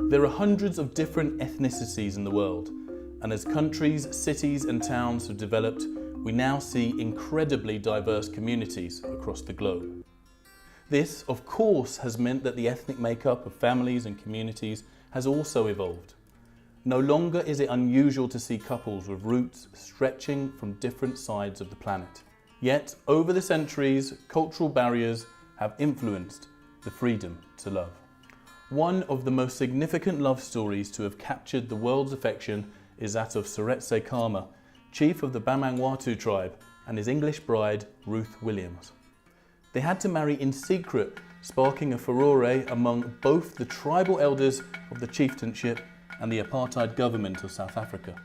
There are hundreds of different ethnicities in the world, and as countries, cities and towns have developed, we now see incredibly diverse communities across the globe. This, of course, has meant that the ethnic makeup of families and communities has also evolved. No longer is it unusual to see couples with roots stretching from different sides of the planet. Yet, over the centuries, cultural barriers have influenced the freedom to love. One of the most significant love stories to have captured the world's affection is that of Seretse Khama, chief of the Bamangwatu tribe, and his English bride, Ruth Williams. They had to marry in secret, sparking a furore among both the tribal elders of the chieftainship and the apartheid government of South Africa.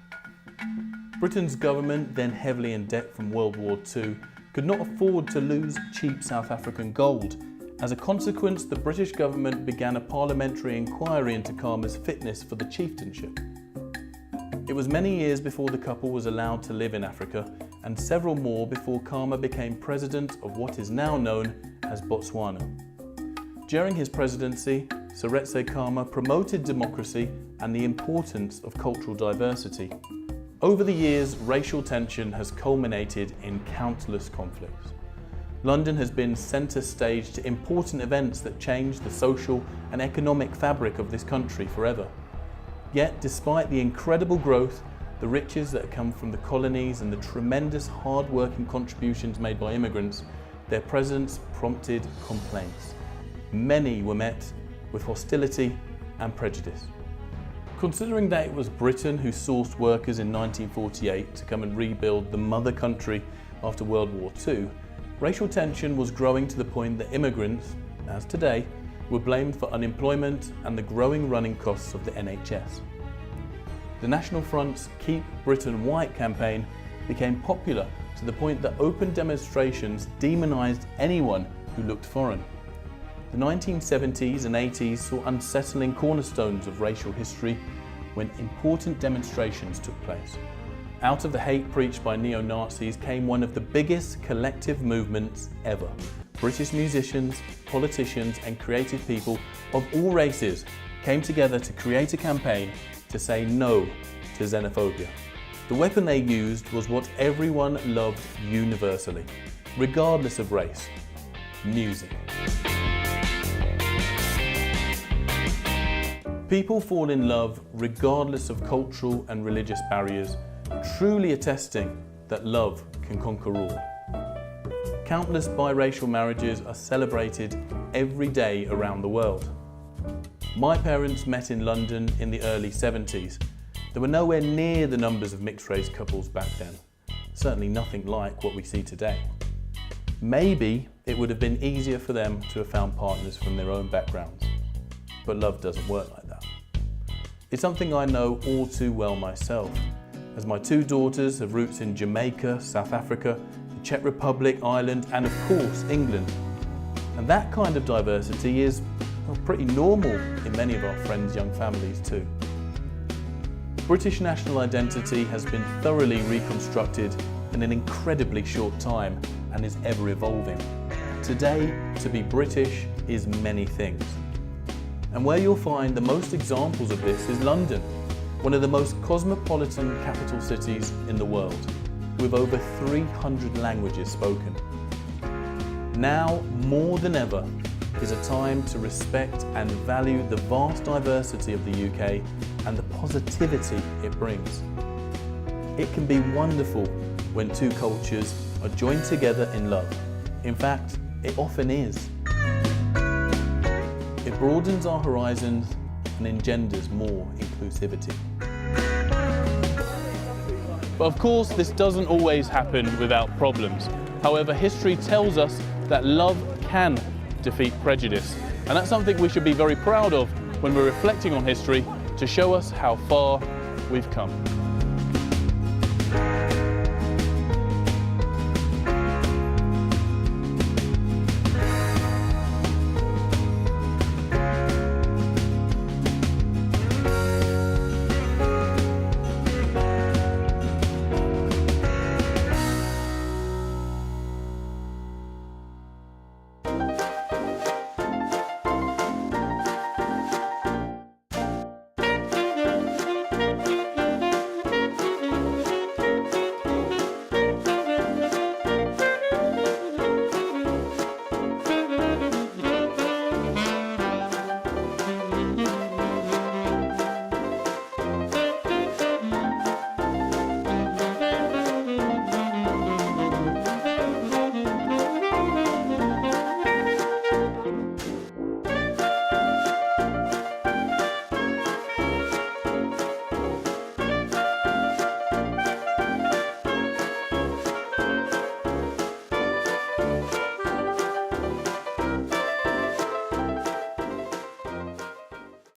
Britain's government, then heavily in debt from World War II, could not afford to lose cheap South African gold. As a consequence, the British government began a parliamentary inquiry into Khama's fitness for the chieftainship. It was many years before the couple was allowed to live in Africa, and several more before Khama became president of what is now known as Botswana. During his presidency, Seretse Khama promoted democracy and the importance of cultural diversity. Over the years, racial tension has culminated in countless conflicts. London has been centre stage to important events that changed the social and economic fabric of this country forever. Yet, despite the incredible growth, the riches that come from the colonies and the tremendous hard-working contributions made by immigrants, their presence prompted complaints. Many were met with hostility and prejudice. Considering that it was Britain who sourced workers in 1948 to come and rebuild the mother country after World War II, racial tension was growing to the point that immigrants, as today, were blamed for unemployment and the growing running costs of the NHS. The National Front's Keep Britain White campaign became popular to the point that open demonstrations demonised anyone who looked foreign. The 1970s and 80s saw unsettling cornerstones of racial history when important demonstrations took place. Out of the hate preached by neo-Nazis came one of the biggest collective movements ever. British musicians, politicians and creative people of all races came together to create a campaign to say no to xenophobia. The weapon they used was what everyone loved universally, regardless of race: music. People fall in love regardless of cultural and religious barriers, truly attesting that love can conquer all. Countless biracial marriages are celebrated every day around the world. My parents met in London in the early 70s. There were nowhere near the numbers of mixed-race couples back then. Certainly nothing like what we see today. Maybe it would have been easier for them to have found partners from their own backgrounds. But love doesn't work like that. It's something I know all too well myself, as my two daughters have roots in Jamaica, South Africa, the Czech Republic, Ireland, and of course, England. And that kind of diversity is pretty normal in many of our friends' young families too. British national identity has been thoroughly reconstructed in an incredibly short time and is ever evolving. Today, to be British is many things. And where you'll find the most examples of this is London, one of the most cosmopolitan capital cities in the world, with over 300 languages spoken. Now, more than ever, is a time to respect and value the vast diversity of the UK and the positivity it brings. It can be wonderful when two cultures are joined together in love. In fact, it often is. It broadens our horizons and engenders more inclusivity. But of course, this doesn't always happen without problems. However, history tells us that love can defeat prejudice. And that's something we should be very proud of when we're reflecting on history to show us how far we've come.